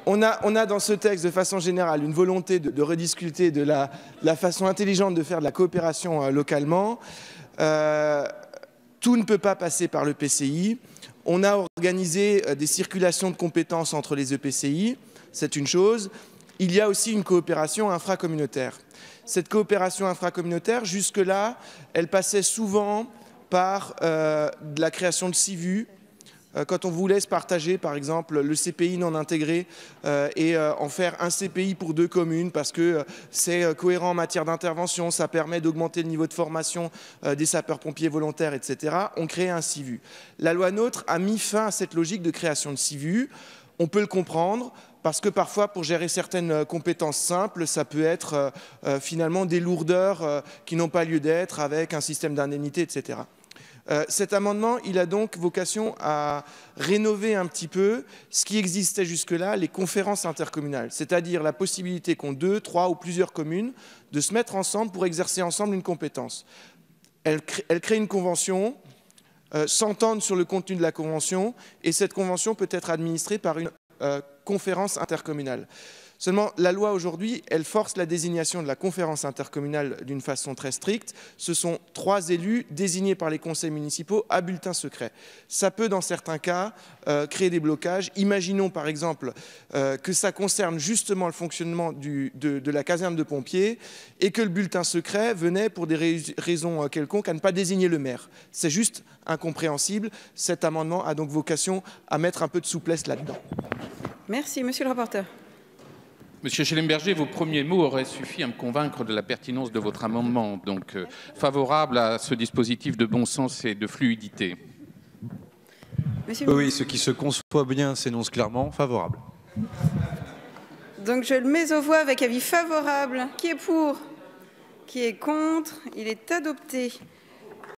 On a dans ce texte, de façon générale, une volonté de rediscuter de la façon intelligente de faire de la coopération localement. Tout ne peut pas passer par le PCI. On a organisé des circulations de compétences entre les EPCI, c'est une chose. Il y a aussi une coopération infracommunautaire. Cette coopération infracommunautaire, jusque-là, elle passait souvent par de la création de CIVU. Quand on vous laisse partager, par exemple, le CPI non intégré et en faire un CPI pour 2 communes parce que c'est cohérent en matière d'intervention, ça permet d'augmenter le niveau de formation des sapeurs-pompiers volontaires, etc., on crée un CIVU. La loi NOTRe a mis fin à cette logique de création de CIVU. On peut le comprendre parce que parfois, pour gérer certaines compétences simples, ça peut être finalement des lourdeurs qui n'ont pas lieu d'être avec un système d'indemnité, etc. Cet amendement, il a donc vocation à rénover un petit peu ce qui existait jusque-là, les conférences intercommunales, c'est-à-dire la possibilité qu'ont 2, 3 ou plusieurs communes de se mettre ensemble pour exercer ensemble une compétence. Elle crée une convention, s'entendent sur le contenu de la convention, et cette convention peut être administrée par une conférence intercommunale. Seulement, la loi aujourd'hui, elle force la désignation de la conférence intercommunale d'une façon très stricte. Ce sont 3 élus désignés par les conseils municipaux à bulletin secret. Ça peut, dans certains cas, créer des blocages. Imaginons, par exemple, que ça concerne justement le fonctionnement de la caserne de pompiers et que le bulletin secret venait, pour des raisons quelconques, à ne pas désigner le maire. C'est juste incompréhensible. Cet amendement a donc vocation à mettre un peu de souplesse là-dedans. Merci, monsieur le rapporteur. Monsieur Schellenberger, vos premiers mots auraient suffi à me convaincre de la pertinence de votre amendement. Donc, favorable à ce dispositif de bon sens et de fluidité. Oui, ce qui se conçoit bien s'énonce clairement favorable. Donc, je le mets aux voix avec avis favorable. Qui est pour? Qui est contre? Il est adopté.